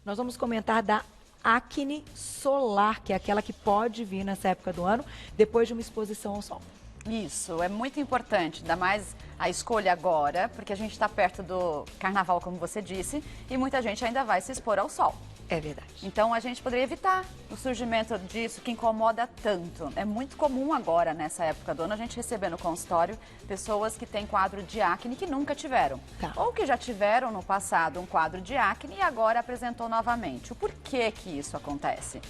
Nós vamos comentar da acne solar, que é aquela que pode vir nessa época do ano, depois de uma exposição ao sol. Isso, é muito importante, ainda mais a escolha agora, porque a gente está perto do carnaval, como você disse, e muita gente ainda vai se expor ao sol. É verdade. Então a gente poderia evitar o surgimento disso que incomoda tanto. É muito comum agora, nessa época do ano, a gente receber no consultório pessoas que têm quadro de acne que nunca tiveram. Tá. Ou que já tiveram no passado um quadro de acne e agora apresentou novamente. O porquê que isso acontece?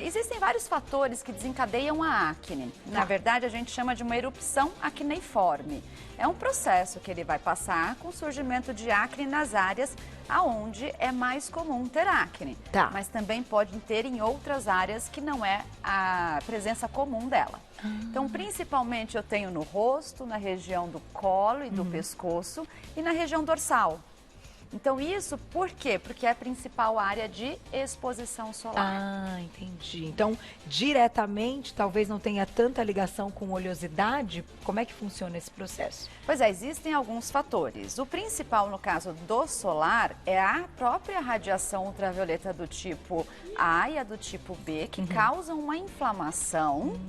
Existem vários fatores que desencadeiam a acne. Na verdade, a gente chama de uma erupção acneiforme. É um processo que ele vai passar com o surgimento de acne nas áreas aonde é mais comum ter acne. Tá. Mas também pode ter em outras áreas que não é a presença comum dela. Então, principalmente eu tenho no rosto, na região do colo e do pescoço e na região dorsal. Então, isso por quê? Porque é a principal área de exposição solar. Ah, entendi. Então, diretamente, talvez não tenha tanta ligação com oleosidade. Como é que funciona esse processo? Pois é, existem alguns fatores. O principal, no caso do solar, é a própria radiação ultravioleta do tipo A e a do tipo B, que causam uma inflamação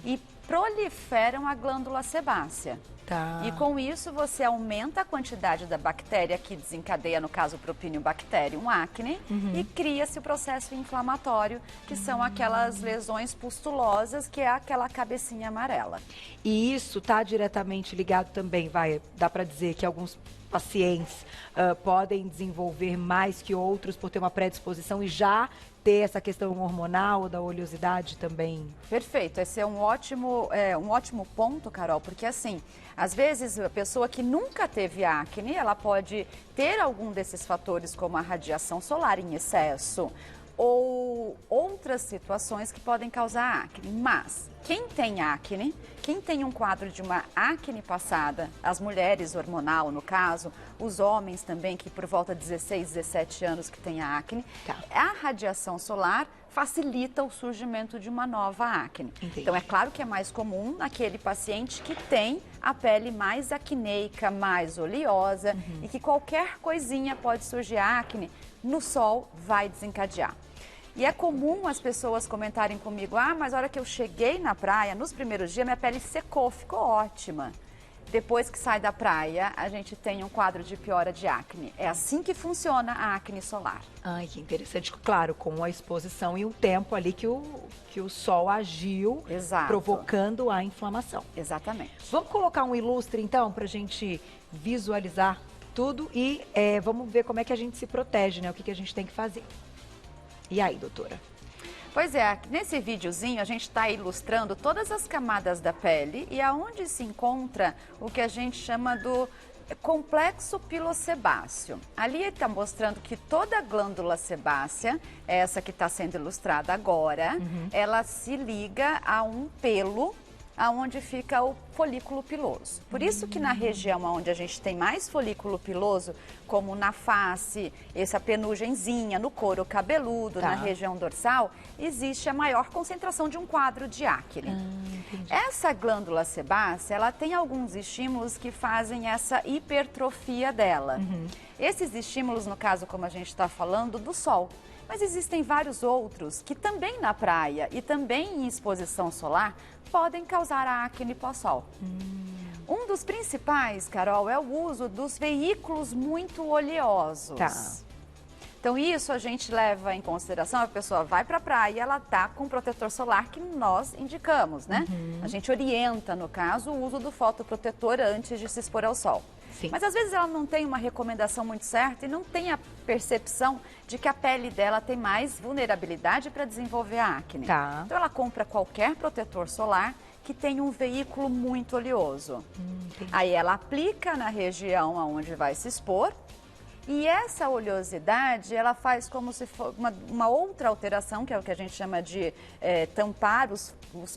e proliferam a glândula sebácea. Tá. E com isso você aumenta a quantidade da bactéria que desencadeia, no caso, o Propinobacterium acne, e cria-se o processo inflamatório, que são aquelas lesões pustulosas, que é aquela cabecinha amarela. E isso está diretamente ligado também, dá para dizer que alguns pacientes podem desenvolver mais que outros por ter uma predisposição e já ter essa questão hormonal da oleosidade também. Perfeito, esse é um ótimo ponto, Carol, porque assim, às vezes a pessoa que nunca teve acne, ela pode ter algum desses fatores, como a radiação solar em excesso, ou outras situações que podem causar acne. Mas quem tem acne, quem tem um quadro de uma acne passada, as mulheres hormonal no caso, os homens também que por volta de 16, 17 anos que têm acne, a radiação solar facilita o surgimento de uma nova acne. Entendi. Então é claro que é mais comum naquele paciente que tem a pele mais acneica, mais oleosa e que qualquer coisinha pode surgir acne, no sol vai desencadear. E é comum as pessoas comentarem comigo, mas a hora que eu cheguei na praia, nos primeiros dias, minha pele secou, ficou ótima. Depois que sai da praia, a gente tem um quadro de piora de acne. É assim que funciona a acne solar. Ai, que interessante. Claro, com a exposição e o tempo ali que o sol agiu, Exato. Provocando a inflamação. Exatamente. Vamos colocar um ilustre, então, para a gente visualizar tudo e vamos ver como é que a gente se protege, né? O que a gente tem que fazer. E aí, doutora? Pois é, nesse videozinho a gente está ilustrando todas as camadas da pele e aonde se encontra o que a gente chama do complexo pilosebáceo. Ali ele está mostrando que toda a glândula sebácea, essa que está sendo ilustrada agora, ela se liga a um pelo aonde fica o folículo piloso. Por isso que na região onde a gente tem mais folículo piloso, como na face, essa penugenzinha, no couro cabeludo, na região dorsal, existe a maior concentração de um quadro de acne. Essa glândula sebácea, ela tem alguns estímulos que fazem essa hipertrofia dela. Esses estímulos, no caso, como a gente está falando, do sol. Mas existem vários outros que também na praia e também em exposição solar podem causar a acne pós-sol. Um dos principais, Carol, é o uso dos veículos muito oleosos. Então isso a gente leva em consideração, a pessoa vai para a praia e ela tá com protetor solar que nós indicamos, né? A gente orienta, no caso, o uso do fotoprotetor antes de se expor ao sol. Sim. Mas às vezes ela não tem uma recomendação muito certa e não tem a percepção de que a pele dela tem mais vulnerabilidade para desenvolver a acne. Então ela compra qualquer protetor solar que tem um veículo muito oleoso. Aí ela aplica na região onde vai se expor. E essa oleosidade, ela faz como se for uma outra alteração, que é o que a gente chama de tampar os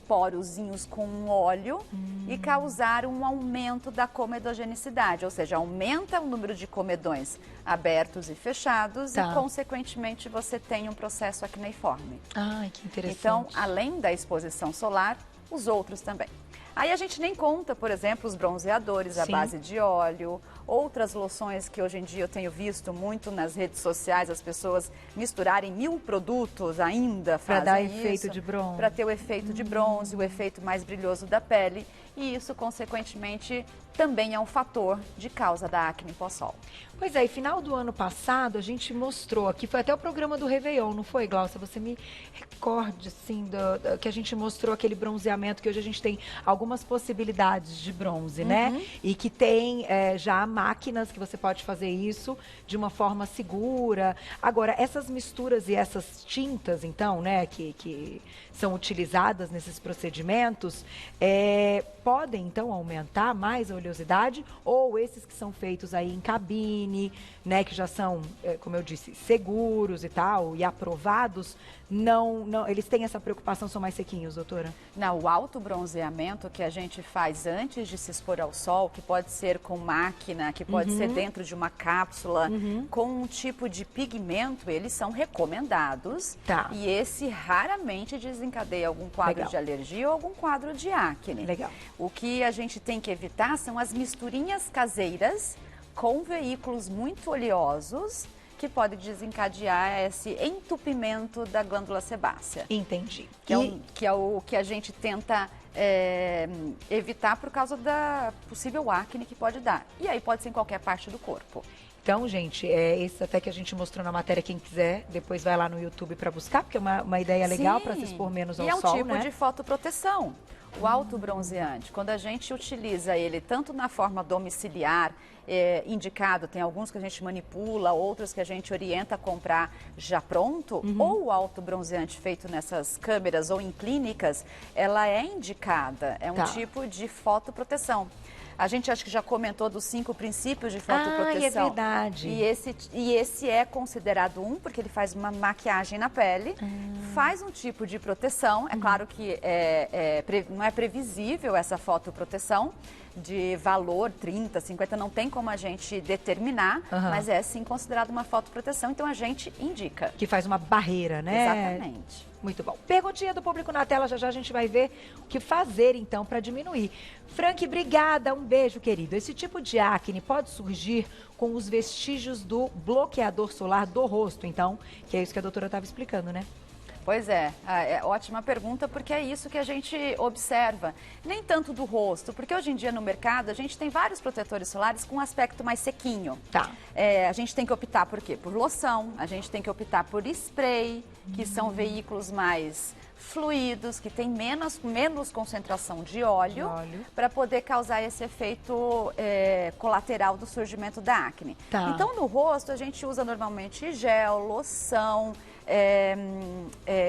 porozinhos com um óleo e causar um aumento da comedogenicidade, ou seja, aumenta o número de comedões abertos e fechados e, consequentemente, você tem um processo acneiforme. Ai, que interessante. Então, além da exposição solar, os outros também. Aí a gente nem conta, por exemplo, os bronzeadores à base de óleo outras loções que hoje em dia eu tenho visto muito nas redes sociais, as pessoas misturarem 1000 produtos ainda para fazem dar isso, efeito de bronze. para ter o efeito de bronze, o efeito mais brilhoso da pele, e isso, consequentemente, também é um fator de causa da acne pós-sol. Pois é, e final do ano passado a gente mostrou aqui, foi até o programa do Réveillon, não foi, Glaucia? Você me recorde, assim, que a gente mostrou aquele bronzeamento, que hoje a gente tem algumas possibilidades de bronze, né? E que tem já máquinas que você pode fazer isso de uma forma segura. Agora, essas misturas e essas tintas, então, né, que são utilizadas nesses procedimentos, podem, então, aumentar mais a oleosidade, ou esses que são feitos aí em cabine, né, que já são, como eu disse, seguros e tal, e aprovados, não, eles têm essa preocupação, são mais sequinhos, doutora? Não, o autobronzeamento que a gente faz antes de se expor ao sol, que pode ser com máquina, que pode ser dentro de uma cápsula, com um tipo de pigmento, eles são recomendados. Tá. E esse raramente desencadeia algum quadro de alergia ou algum quadro de acne. Legal. O que a gente tem que evitar são as misturinhas caseiras com veículos muito oleosos, que pode desencadear esse entupimento da glândula sebácea. Entendi. Que é o que a gente tenta evitar por causa da possível acne que pode dar. E aí pode ser em qualquer parte do corpo. Então, gente, esse até que a gente mostrou na matéria, quem quiser, depois vai lá no YouTube para buscar, porque é uma ideia legal para se expor menos ao sol, né? E é um tipo né? de fotoproteção. O autobronzeante, quando a gente utiliza ele tanto na forma domiciliar, indicado, tem alguns que a gente manipula, outros que a gente orienta a comprar já pronto, ou o autobronzeante feito nessas câmeras ou em clínicas, ela é indicada, é um tipo de fotoproteção. A gente acho que já comentou dos 5 princípios de fotoproteção. É verdade. E esse é considerado porque ele faz uma maquiagem na pele, faz um tipo de proteção. É claro que não é previsível essa fotoproteção de valor 30, 50, não tem como a gente determinar, mas é sim considerado uma fotoproteção, então a gente indica. Que faz uma barreira, né? Exatamente. Muito bom. Perguntinha do público na tela, já a gente vai ver o que fazer, então, para diminuir. Frank, obrigada, um beijo, querido. Esse tipo de acne pode surgir com os vestígios do bloqueador solar do rosto, então, que é isso que a doutora estava explicando, né? Pois é ótima pergunta, porque é isso que a gente observa. Nem tanto do rosto, porque hoje em dia no mercado a gente tem vários protetores solares com um aspecto mais sequinho. Tá. A gente tem que optar por quê? Por loção, a gente tem que optar por spray, que são veículos mais fluidos, que tem menos concentração de óleo. Para poder causar esse efeito colateral do surgimento da acne. Tá. Então no rosto a gente usa normalmente gel, loção,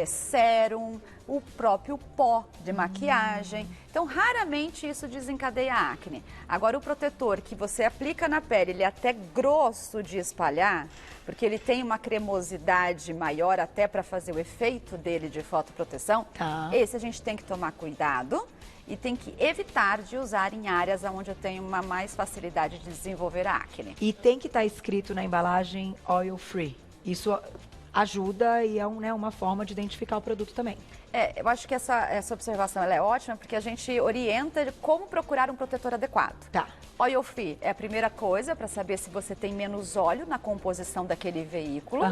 sérum, o próprio pó de maquiagem. Então, raramente isso desencadeia acne. Agora, o protetor que você aplica na pele, ele é até grosso de espalhar, porque ele tem uma cremosidade maior até para fazer o efeito dele de fotoproteção. Esse a gente tem que tomar cuidado e tem que evitar de usar em áreas onde eu tenho uma mais facilidade de desenvolver acne. E tem que estar escrito na embalagem oil free. Isso ajuda e é uma forma de identificar o produto também. Eu acho que essa observação ela é ótima, porque a gente orienta como procurar um protetor adequado. Tá. Oil free é a primeira coisa para saber se você tem menos óleo na composição daquele veículo.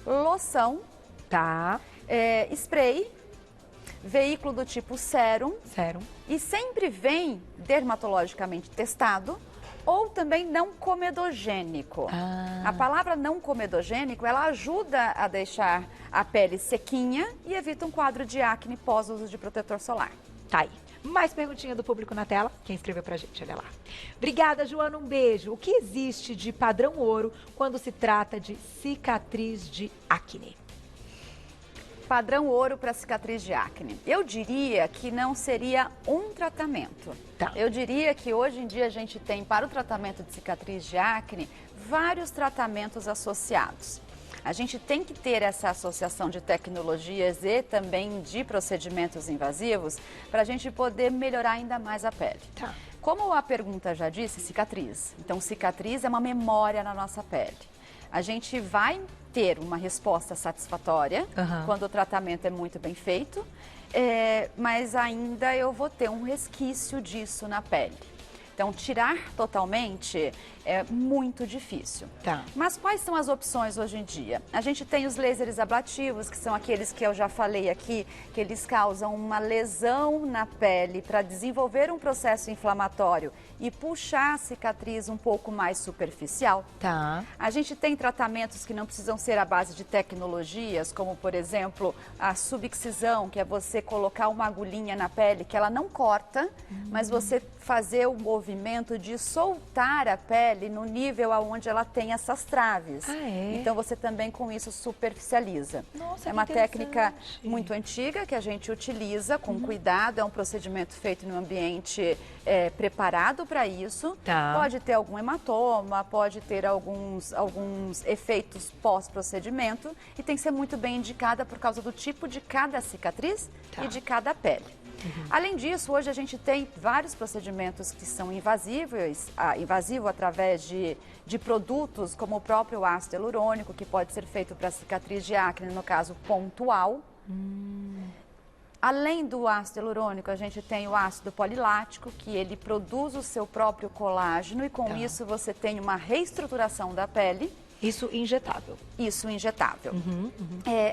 Loção. Tá. Spray. Veículo do tipo sérum. Sérum. E sempre vem dermatologicamente testado. Ou também não comedogênico. A palavra não comedogênico, ela ajuda a deixar a pele sequinha e evita um quadro de acne pós-uso de protetor solar. Tá aí. Mais perguntinha do público na tela. Quem escreveu pra gente, olha lá. Obrigada, Joana, um beijo. O que existe de padrão ouro quando se trata de cicatriz de acne? Padrão ouro para cicatriz de acne. Eu diria que não seria um tratamento. Tá. Eu diria que hoje em dia a gente tem para o tratamento de cicatriz de acne vários tratamentos associados. A gente tem que ter essa associação de tecnologias e também de procedimentos invasivos para a gente poder melhorar ainda mais a pele. Tá. Como a pergunta já disse, cicatriz. Então, cicatriz é uma memória na nossa pele. A gente vai ter uma resposta satisfatória quando o tratamento é muito bem feito, mas ainda eu vou ter um resquício disso na pele. Então, tirar totalmente é muito difícil. Tá. Mas quais são as opções hoje em dia? A gente tem os lasers ablativos, que são aqueles que eu já falei aqui, que eles causam uma lesão na pele para desenvolver um processo inflamatório e puxar a cicatriz um pouco mais superficial. Tá. A gente tem tratamentos que não precisam ser à base de tecnologias, como, por exemplo, a subexcisão, que é você colocar uma agulhinha na pele que ela não corta, mas você fazer o movimento de soltar a pele no nível aonde ela tem essas traves. Ah, é? Então você também com isso superficializa. Nossa, é que uma técnica interessante. muito antiga que a gente utiliza com cuidado, é um procedimento feito em um ambiente preparado para isso. Tá. Pode ter algum hematoma, pode ter alguns efeitos pós-procedimento e tem que ser muito bem indicada por causa do tipo de cada cicatriz Tá. e de cada pele. Além disso, hoje a gente tem vários procedimentos que são invasivo através de produtos, como o próprio ácido hialurônico, que pode ser feito para cicatriz de acne, no caso pontual. Além do ácido hialurônico, a gente tem o ácido polilático, que ele produz o seu próprio colágeno e com Tá. isso você tem uma reestruturação da pele. Isso injetável. Isso injetável.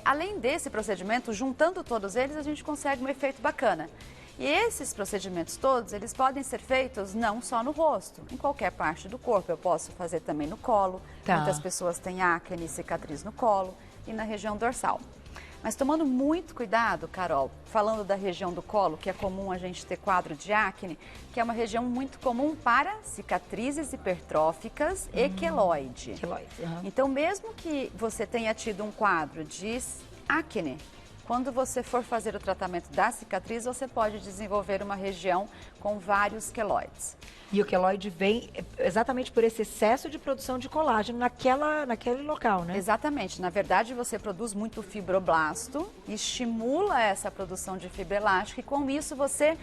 Além desse procedimento, juntando todos eles, a gente consegue um efeito bacana. E esses procedimentos todos, eles podem ser feitos não só no rosto, em qualquer parte do corpo. Eu posso fazer também no colo. Tá. Muitas pessoas têm acne e cicatriz no colo e na região dorsal. Mas tomando muito cuidado, Carol, falando da região do colo, que é comum a gente ter quadro de acne, que é uma região muito comum para cicatrizes hipertróficas e queloide. Queloide, aham. Então, mesmo que você tenha tido um quadro de acne, quando você for fazer o tratamento da cicatriz, você pode desenvolver uma região com vários queloides. E o queloide vem exatamente por esse excesso de produção de colágeno naquele local, né? Exatamente. Na verdade, você produz muito fibroblasto, estimula essa produção de fibra elástica e com isso você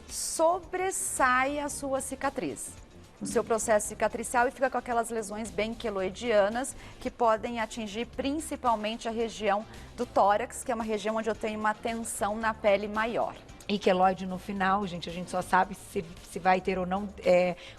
sobressai a sua cicatriz. O seu processo cicatricial e fica com aquelas lesões bem queloidianas que podem atingir principalmente a região do tórax, que é uma região onde eu tenho uma tensão na pele maior. E queloide no final, gente, a gente só sabe se vai ter ou não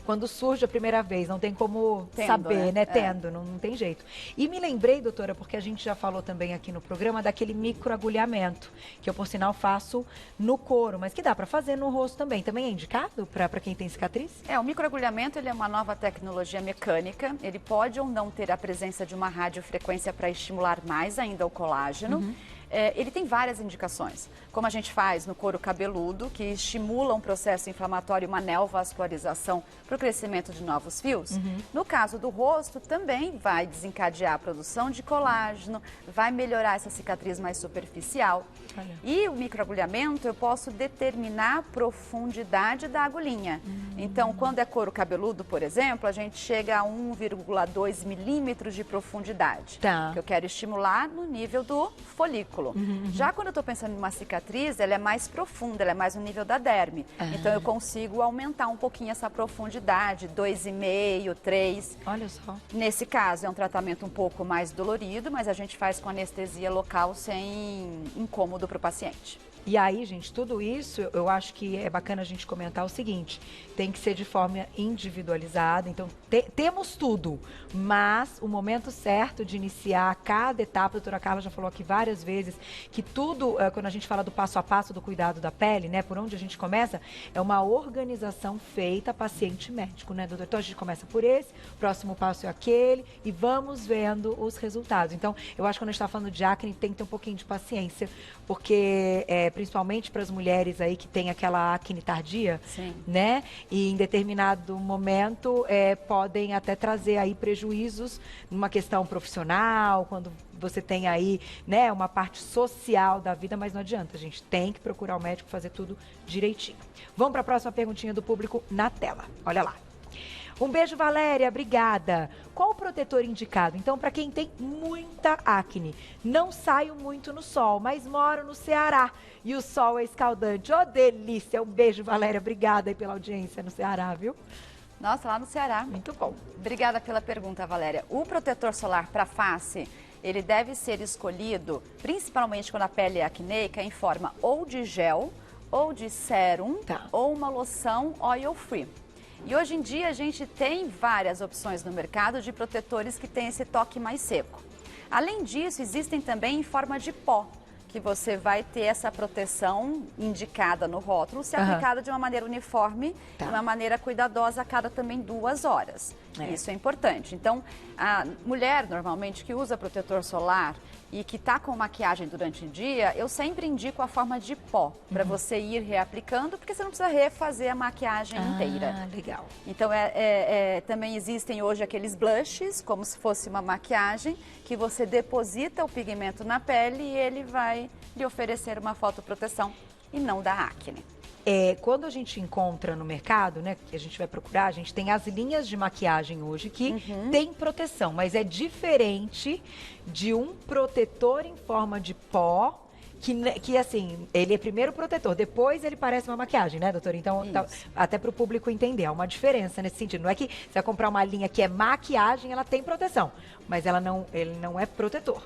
quando surge a primeira vez. Não tem como saber, né? Tendo, não tem jeito. E me lembrei, doutora, porque a gente já falou também aqui no programa, daquele microagulhamento, que eu, por sinal, faço no couro, mas que dá para fazer no rosto também. Também é indicado para quem tem cicatriz? O microagulhamento ele é uma nova tecnologia mecânica. Ele pode ou não ter a presença de uma radiofrequência para estimular mais ainda o colágeno. Ele tem várias indicações, como a gente faz no couro cabeludo, que estimula um processo inflamatório e uma neovascularização para o crescimento de novos fios. No caso do rosto, também vai desencadear a produção de colágeno, vai melhorar essa cicatriz mais superficial. Olha. E o microagulhamento, eu posso determinar a profundidade da agulhinha. Então, quando é couro cabeludo, por exemplo, a gente chega a 1,2 milímetros de profundidade. Tá. Que eu quero estimular no nível do folículo. Já quando eu estou pensando em uma cicatriz, ela é mais profunda, ela é mais no nível da derme. Então eu consigo aumentar um pouquinho essa profundidade, 2,5, 3. Olha só. Nesse caso é um tratamento um pouco mais dolorido, mas a gente faz com anestesia local sem incômodo para o paciente. E aí, gente, tudo isso, eu acho que é bacana a gente comentar o seguinte, tem que ser de forma individualizada, então temos tudo, mas o momento certo de iniciar cada etapa, a doutora Carla já falou aqui várias vezes, que tudo, quando a gente fala do passo a passo do cuidado da pele, né, por onde a gente começa, é uma organização feita paciente-médico, né, doutor? Então a gente começa por esse, o próximo passo é aquele e vamos vendo os resultados. Então, eu acho que quando a gente está falando de acne, tem que ter um pouquinho de paciência, porque principalmente para as mulheres aí que tem aquela acne tardia, Sim. né? E em determinado momento podem até trazer aí prejuízos numa questão profissional, quando você tem aí, né, uma parte social da vida, mas não adianta, a gente tem que procurar o médico fazer tudo direitinho. Vamos para a próxima perguntinha do público na tela. Olha lá. Um beijo, Valéria, obrigada. Qual o protetor indicado? Então, para quem tem muita acne, não saio muito no sol, mas moro no Ceará e o sol é escaldante. Ô, delícia! Um beijo, Valéria, obrigada aí pela audiência no Ceará, viu? Nossa, lá no Ceará. Muito bom. Obrigada pela pergunta, Valéria. O protetor solar para face, ele deve ser escolhido, principalmente quando a pele é acneica, em forma ou de gel, ou de sérum, Tá. ou uma loção oil free. E hoje em dia a gente tem várias opções no mercado de protetores que têm esse toque mais seco. Além disso, existem também em forma de pó, que você vai ter essa proteção indicada no rótulo, se aplicada de uma maneira uniforme, de uma maneira cuidadosa a cada também 2 horas. Isso é importante. Então, a mulher, normalmente, que usa protetor solar e que está com maquiagem durante o dia, eu sempre indico a forma de pó, para você ir reaplicando, porque você não precisa refazer a maquiagem inteira. Ah, legal. Então, também existem hoje aqueles blushes, como se fosse uma maquiagem, que você deposita o pigmento na pele e ele vai lhe oferecer uma fotoproteção e não dá acne. Quando a gente encontra no mercado, né, que a gente vai procurar, a gente tem as linhas de maquiagem hoje que tem proteção, mas é diferente de um protetor em forma de pó, que assim, ele é primeiro protetor, depois ele parece uma maquiagem, né, doutora? Então, até para o público entender, há uma diferença nesse sentido. Não é que você vai comprar uma linha que é maquiagem, ela tem proteção, mas ele não é protetor.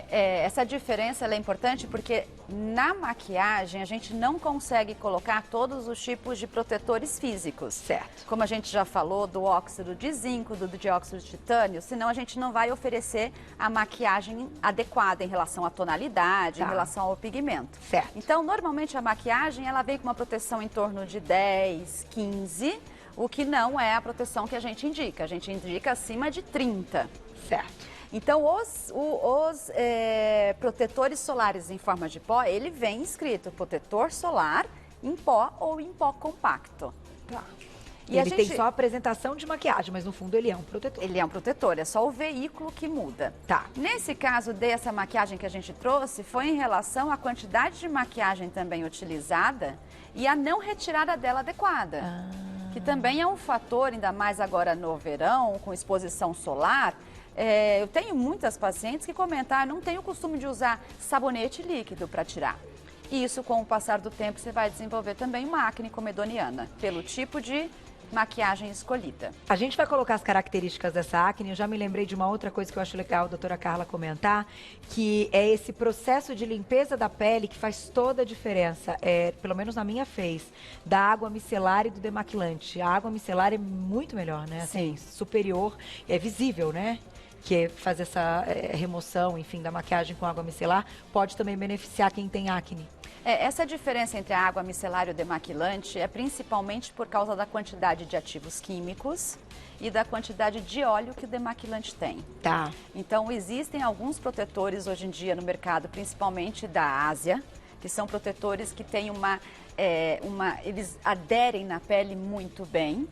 Essa diferença ela é importante porque na maquiagem a gente não consegue colocar todos os tipos de protetores físicos. Certo. Como a gente já falou do óxido de zinco, do dióxido de titânio, senão a gente não vai oferecer a maquiagem adequada em relação à tonalidade, em relação ao pigmento. Certo. Então, normalmente a maquiagem ela vem com uma proteção em torno de 10, 15, o que não é a proteção que a gente indica. A gente indica acima de 30. Certo. Então, os protetores solares em forma de pó, ele vem escrito protetor solar em pó ou em pó compacto. Tá. E ele tem só a apresentação de maquiagem, mas no fundo ele é um protetor. Ele é um protetor, é só o veículo que muda. Tá. Nesse caso dessa maquiagem que a gente trouxe, foi em relação à quantidade de maquiagem também utilizada e a não retirada dela adequada. Que também é um fator, ainda mais agora no verão, com exposição solar. Eu tenho muitas pacientes que comentaram, não tenho o costume de usar sabonete líquido para tirar. E isso, com o passar do tempo, você vai desenvolver também uma acne comedoniana, pelo tipo de maquiagem escolhida. A gente vai colocar as características dessa acne. Eu já me lembrei de uma outra coisa que eu acho legal a doutora Carla comentar, que é esse processo de limpeza da pele que faz toda a diferença, pelo menos na minha fez, da água micelar e do demaquilante. A água micelar é muito melhor, né? Assim, superior, é visível, né? Que fazer essa remoção, enfim, da maquiagem com água micelar pode também beneficiar quem tem acne. Essa diferença entre a água micelar e o demaquilante é principalmente por causa da quantidade de ativos químicos e da quantidade de óleo que o demaquilante tem. Tá. Então, existem alguns protetores hoje em dia no mercado, principalmente da Ásia, que são protetores que têm eles aderem na pele muito bem.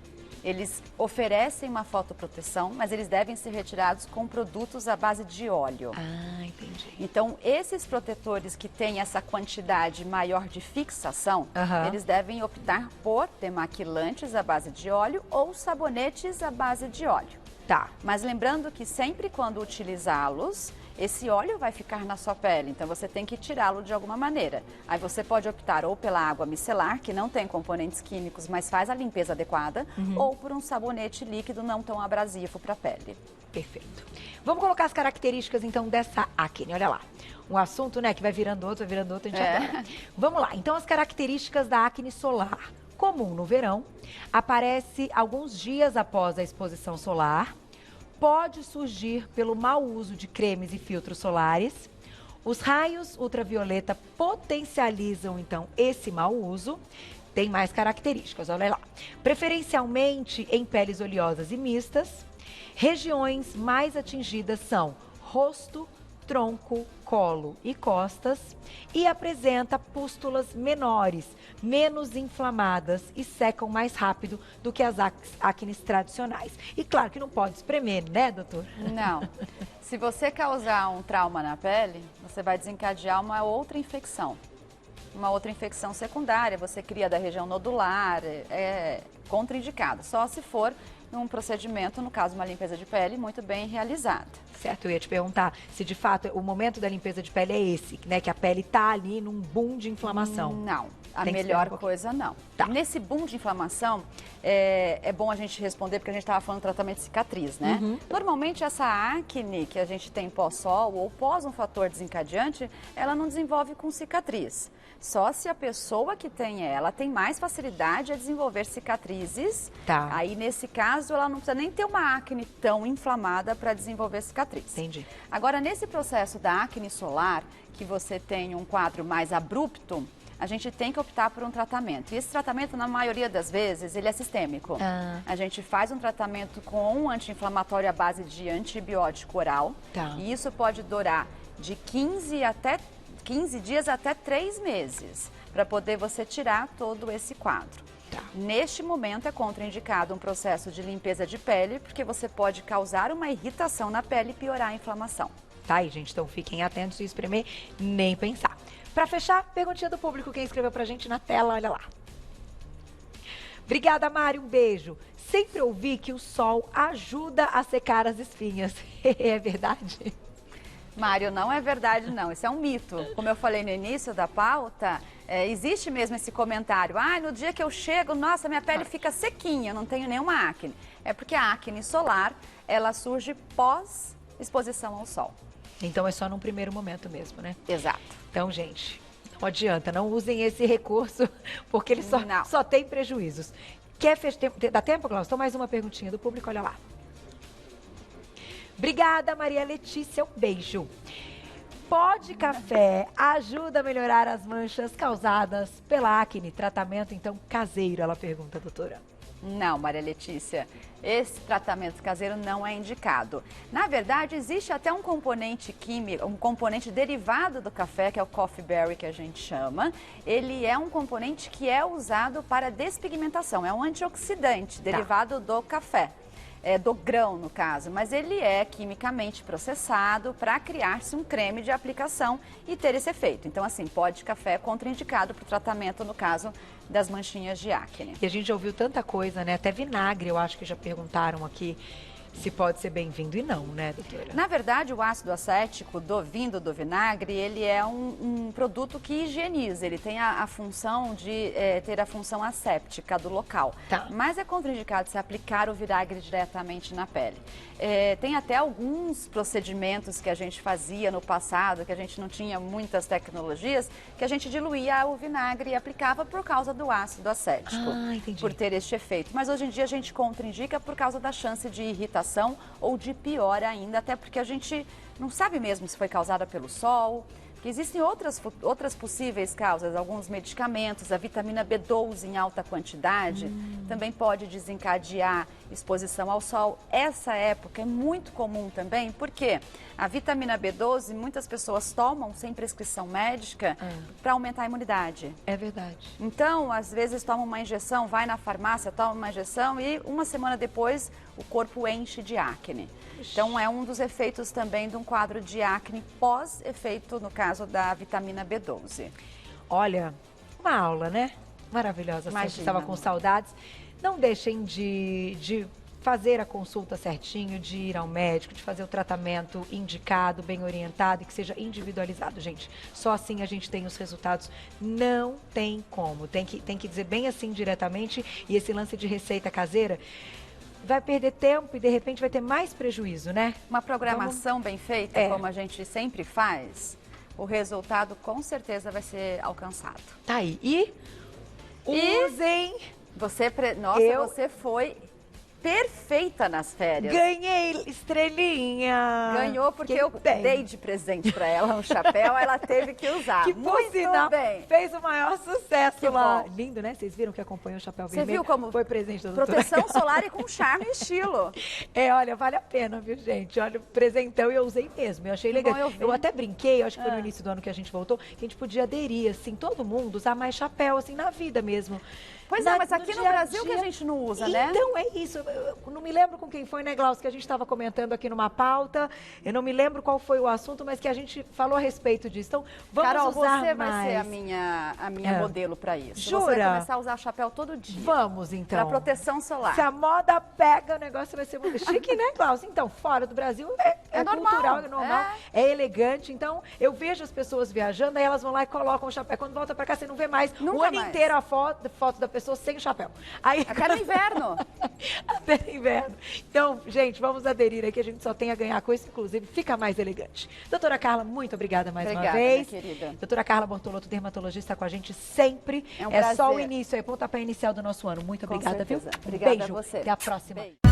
Eles oferecem uma fotoproteção, mas eles devem ser retirados com produtos à base de óleo. Ah, entendi. Então, esses protetores que têm essa quantidade maior de fixação, eles devem optar por demaquilantes à base de óleo ou sabonetes à base de óleo. Tá. Mas lembrando que sempre quando utilizá-los, esse óleo vai ficar na sua pele, então você tem que tirá-lo de alguma maneira. Aí você pode optar ou pela água micelar, que não tem componentes químicos, mas faz a limpeza adequada, ou por um sabonete líquido não tão abrasivo para a pele. Perfeito. Vamos colocar as características, então, dessa acne. Olha lá. Um assunto, né, que vai virando outro, a gente adora. Vamos lá. Então, as características da acne solar. Comum no verão, aparece alguns dias após a exposição solar, pode surgir pelo mau uso de cremes e filtros solares. Os raios ultravioleta potencializam, então, esse mau uso. Tem mais características, olha lá. Preferencialmente em peles oleosas e mistas. Regiões mais atingidas são rosto, tronco, colo e costas, e apresenta pústulas menores, menos inflamadas e secam mais rápido do que as acnes tradicionais. E claro que não pode espremer, né, doutor? Não. Se você causar um trauma na pele, você vai desencadear uma outra infecção secundária, você cria da região nodular, é contraindicado, só se for num procedimento, no caso, uma limpeza de pele muito bem realizada. Certo, eu ia te perguntar se de fato o momento da limpeza de pele é esse, né? Que a pele tá ali num boom de inflamação. Não, a Tem que melhor esperar um coisa não. Tá. Nesse boom de inflamação, é bom a gente responder, porque a gente estava falando do tratamento de cicatriz, né? Normalmente essa acne que a gente tem pós-sol ou pós um fator desencadeante, ela não desenvolve com cicatriz. Só se a pessoa que tem ela tem mais facilidade a desenvolver cicatrizes. Tá. Aí, nesse caso, ela não precisa nem ter uma acne tão inflamada para desenvolver cicatriz. Entendi. Agora, nesse processo da acne solar, que você tem um quadro mais abrupto, a gente tem que optar por um tratamento. E esse tratamento, na maioria das vezes, ele é sistêmico. A gente faz um tratamento com um anti-inflamatório à base de antibiótico oral. Tá. E isso pode durar de 15 dias até 3 meses, para poder você tirar todo esse quadro. Tá. Neste momento é contraindicado um processo de limpeza de pele, porque você pode causar uma irritação na pele e piorar a inflamação. Tá aí, gente, então fiquem atentos e espremer, nem pensar. Pra fechar, perguntinha do público, quem escreveu pra gente na tela, olha lá. Obrigada, Mari, um beijo. Sempre ouvi que o sol ajuda a secar as espinhas. É verdade? Mário, não é verdade não, isso é um mito. Como eu falei no início da pauta, existe mesmo esse comentário. No dia que eu chego, nossa, minha pele fica sequinha, não tenho nenhuma acne. É porque a acne solar, ela surge pós exposição ao sol. Então é só num primeiro momento mesmo, né? Exato. Então, gente, não adianta, não usem esse recurso, porque ele só tem prejuízos. Dá tempo, Glaucio? Então mais uma perguntinha do público, olha lá. Obrigada, Maria Letícia, um beijo. Pó de café ajuda a melhorar as manchas causadas pela acne? Tratamento, então, caseiro, ela pergunta, doutora. Não, Maria Letícia, esse tratamento caseiro não é indicado. Na verdade, existe até um componente químico, um componente derivado do café, que é o coffee berry, que a gente chama. Ele é um componente que é usado para despigmentação, é um antioxidante derivado do café. Do grão, no caso, mas ele é quimicamente processado para criar-se um creme de aplicação e ter esse efeito. Então, assim, pó de café é contraindicado para o tratamento, no caso, das manchinhas de acne. E a gente já ouviu tanta coisa, né? Até vinagre, eu acho que já perguntaram aqui se pode ser bem-vindo e não, né, doutora? Na verdade, o ácido acético vindo do vinagre, ele é um produto que higieniza, ele tem a função de ter a função asséptica do local. Tá. Mas é contraindicado se aplicar o vinagre diretamente na pele. Tem até alguns procedimentos que a gente fazia no passado, que a gente não tinha muitas tecnologias, que a gente diluía o vinagre e aplicava por causa do ácido acético. Entendi. Por ter este efeito. Mas hoje em dia a gente contraindica por causa da chance de irritação ou de pior ainda, até porque a gente não sabe mesmo se foi causada pelo sol, que existem outras possíveis causas, alguns medicamentos, a vitamina B12 em alta quantidade também pode desencadear exposição ao sol. Essa época é muito comum também, porque a vitamina B12 muitas pessoas tomam sem prescrição médica para aumentar a imunidade. É verdade. Então, às vezes toma uma injeção, vai na farmácia, toma uma injeção e uma semana depois o corpo enche de acne. Então, é um dos efeitos também de um quadro de acne pós-efeito, no caso da vitamina B12. Olha, uma aula, né? Maravilhosa. Sempre estava com saudades. Não deixem de fazer a consulta certinho, de ir ao médico, de fazer o tratamento indicado, bem orientado e que seja individualizado, gente. Só assim a gente tem os resultados. Não tem como. Tem que dizer bem assim diretamente. E esse lance de receita caseira vai perder tempo e de repente vai ter mais prejuízo, né? Uma programação bem feita, como a gente sempre faz, o resultado com certeza vai ser alcançado. Tá aí. E usem. Você foi perfeita nas férias. Ganhei estrelinha. Ganhou porque eu dei de presente para ela um chapéu, ela teve que usar. Que muito bem. Fez o maior sucesso que lá. Bom. Lindo, né? Vocês viram que acompanhou o chapéu vermelho? Você viu como foi presente da doutora? Proteção solar e com charme e estilo. Olha, vale a pena, viu, gente? Olha, o presentão eu usei mesmo. Eu achei legal. Eu até brinquei, acho que foi no início do ano que a gente voltou, que a gente podia aderir, assim, todo mundo usar mais chapéu, assim, na vida mesmo. Pois é, mas aqui no Brasil que a gente não usa, né? Então, é isso. eu não me lembro com quem foi, né, Glaucio, que a gente estava comentando aqui numa pauta. Eu não me lembro qual foi o assunto, mas que a gente falou a respeito disso. Então, vamos Carol, usar você mais. vai ser a minha modelo para isso. Jura? Você vai começar a usar chapéu todo dia. Vamos, então. Para proteção solar. Se a moda pega, o negócio vai ser muito chique, né, Glaucio? Então, fora do Brasil é normal, cultural, é normal, é elegante. Então, eu vejo as pessoas viajando, aí elas vão lá e colocam o chapéu. Quando volta pra cá, você não vê mais Nunca o ano mais. inteiro a foto da pessoa sem o chapéu. Aí, Até no inverno. Até no inverno. Então, gente, vamos aderir aqui. A gente só tem a ganhar com isso, inclusive, fica mais elegante. Doutora Carla, muito obrigada mais uma vez. Minha querida. Doutora Carla Bortolotto, dermatologista, com a gente sempre. É um só o prazer. início, é pontapé inicial do nosso ano. Muito Com obrigada, viu? certeza. Obrigada Beijo. a você. Até a próxima. Beijo.